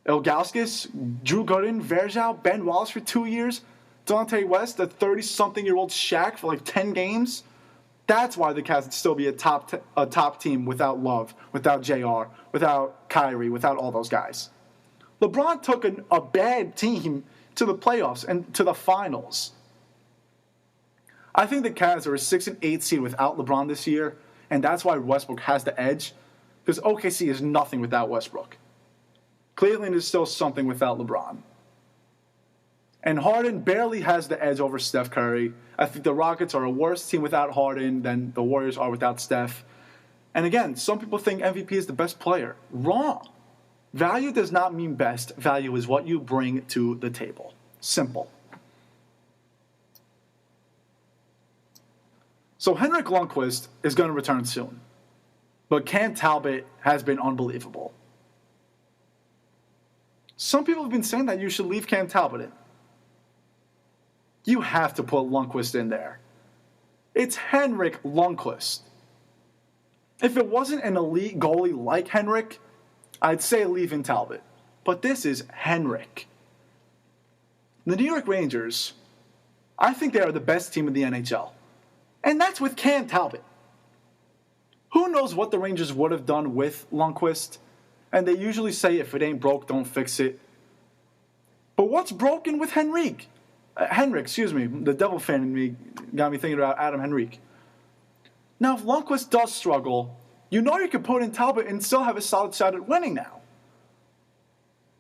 Ilgauskas, Drew Gooden, Verjao, Ben Wallace for 2 years. Dante West, a 30-something-year-old Shaq for like 10 games. That's why the Cavs would still be a top team without Love, without JR, without Kyrie, without all those guys. LeBron took a bad team to the playoffs and to the finals. I think the Cavs are a 6 and 8 seed without LeBron this year, and that's why Westbrook has the edge, because OKC is nothing without Westbrook. Cleveland is still something without LeBron. And Harden barely has the edge over Steph Curry. I think the Rockets are a worse team without Harden than the Warriors are without Steph. And again, some people think MVP is the best player. Wrong. Value does not mean best. Value is what you bring to the table. Simple. So Henrik Lundqvist is going to return soon. But Cam Talbot has been unbelievable. Some people have been saying that you should leave Cam Talbot in. You have to put Lundqvist in there. It's Henrik Lundqvist. If it wasn't an elite goalie like Henrik, I'd say leave in Talbot. But this is Henrik. The New York Rangers, I think they are the best team in the NHL. And that's with Cam Talbot. Who knows what the Rangers would have done with Lundqvist? And they usually say, if it ain't broke, don't fix it. But what's broken with Henrik? The Devil fan in me got me thinking about Adam Henrique. Now, if Lundqvist does struggle, you know you can put in Talbot and still have a solid shot at winning now.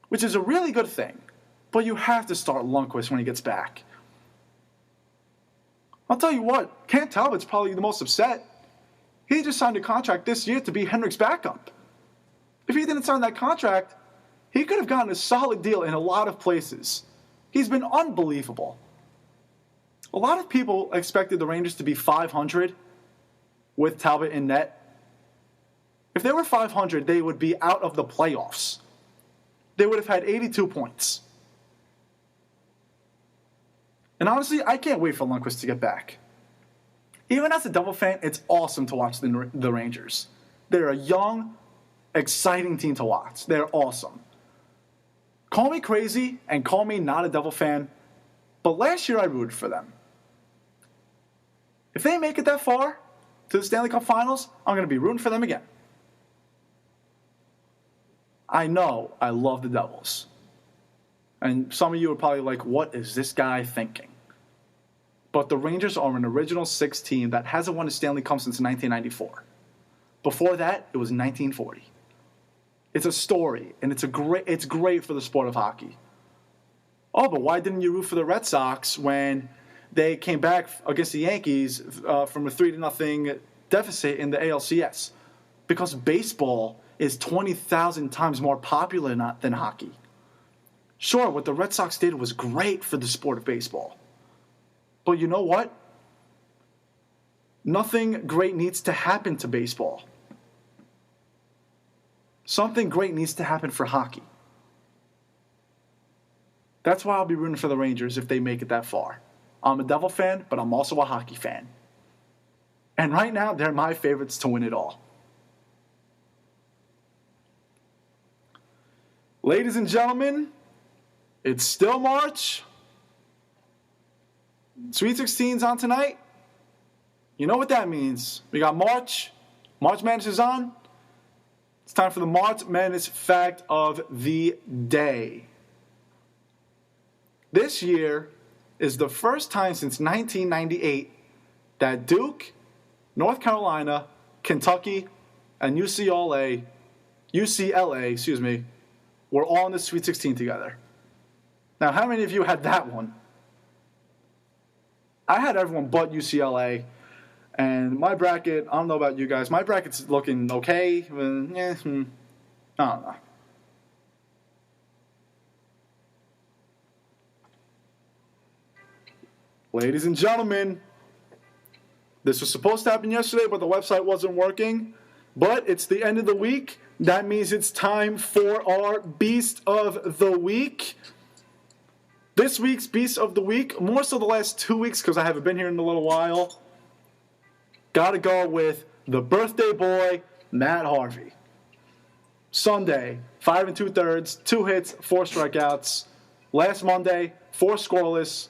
Which is a really good thing. But you have to start Lundqvist when he gets back. I'll tell you what, Cam Talbot's probably the most upset. He just signed a contract this year to be Henrik's backup. If he didn't sign that contract, he could have gotten a solid deal in a lot of places. He's been unbelievable. A lot of people expected the Rangers to be 500 with Talbot in net. If they were 500, they would be out of the playoffs. They would have had 82 points. And honestly, I can't wait for Lundqvist to get back. Even as a Devil fan, it's awesome to watch the Rangers. They're a young, exciting team to watch. They're awesome. Call me crazy and call me not a Devil fan, but last year I rooted for them. If they make it that far to the Stanley Cup Finals, I'm going to be rooting for them again. I know I love the Devils. And some of you are probably like, what is this guy thinking? But the Rangers are an original six team that hasn't won a Stanley Cup since 1994. Before that, it was 1940. It's a story, and it's great for the sport of hockey. Oh, but why didn't you root for the Red Sox when they came back against the Yankees from a 3-0 deficit in the ALCS? Because baseball is 20,000 times more popular than hockey. Sure, what the Red Sox did was great for the sport of baseball. But you know what? Nothing great needs to happen to baseball. Something great needs to happen for hockey. That's why I'll be rooting for the Rangers if they make it that far. I'm a Devil fan, but I'm also a hockey fan. And right now, they're my favorites to win it all. Ladies and gentlemen, it's still March. Sweet 16's on tonight. You know what that means. We got March. March Madness is on. It's time for the March Madness fact of the day. This year is the first time since 1998 that Duke, North Carolina, Kentucky, and UCLA, were all in the Sweet 16 together. Now, how many of you had that one? I had everyone but UCLA. And my bracket, I don't know about you guys, my bracket's looking okay. I don't know. Ladies and gentlemen, this was supposed to happen yesterday, but the website wasn't working. But it's the end of the week. That means it's time for our Beast of the Week. This week's Beast of the Week, more so the last 2 weeks because I haven't been here in a little while, gotta go with the birthday boy, Matt Harvey. Sunday, 5 2/3, 2 hits, 4 strikeouts. Last Monday, 4 scoreless.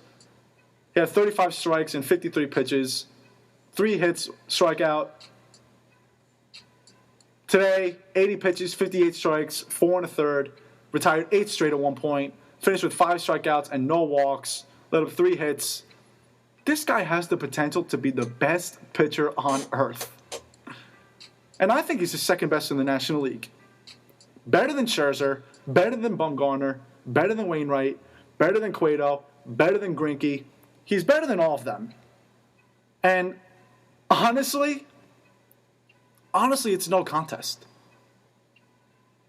He had 35 strikes and 53 pitches. 3 hits, strikeout. Today, 80 pitches, 58 strikes, 4 1/3. Retired 8 straight at one point. Finished with 5 strikeouts and no walks. Let up 3 hits. This guy has the potential to be the best pitcher on earth. And I think he's the second best in the National League. Better than Scherzer, better than Bumgarner, better than Wainwright, better than Cueto, better than Greinke. He's better than all of them. And honestly, it's no contest.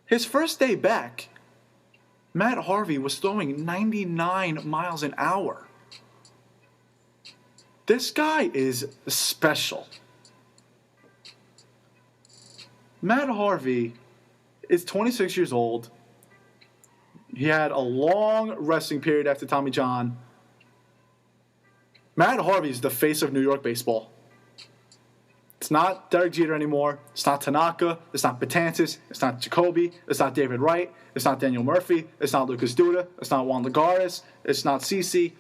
His first day back, Matt Harvey was throwing 99 miles an hour. This guy is special. Matt Harvey is 26 years old. He had a long resting period after Tommy John. Matt Harvey is the face of New York baseball. It's not Derek Jeter anymore. It's not Tanaka. It's not Betances. It's not Jacoby. It's not David Wright. It's not Daniel Murphy. It's not Lucas Duda. It's not Juan Lagares. It's not CeCe.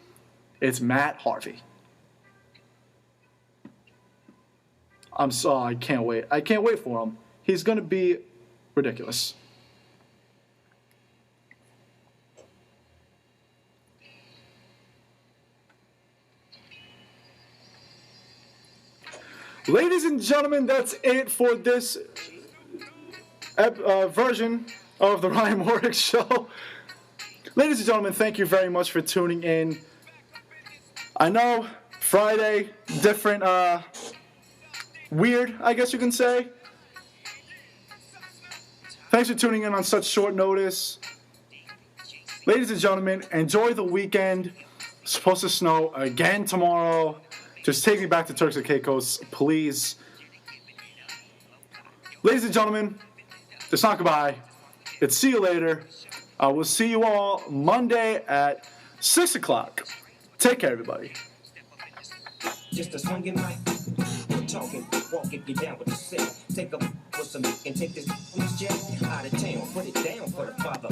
It's Matt Harvey. I can't wait. I can't wait for him. He's going to be ridiculous. Ladies and gentlemen, that's it for this version of the Ryan Morik Show. Ladies and gentlemen, thank you very much for tuning in. I know, Friday, different, weird, I guess you can say. Thanks for tuning in on such short notice. Ladies and gentlemen, enjoy the weekend. It's supposed to snow again tomorrow. Just take me back to Turks and Caicos, please. Ladies and gentlemen, it's not goodbye. It's see you later. I will see you all Monday at 6 o'clock. Take care, everybody. Just a swinging mic. We're talking, walking, get down with the set. Take up with some and take this jet out of town. Put it down for the father.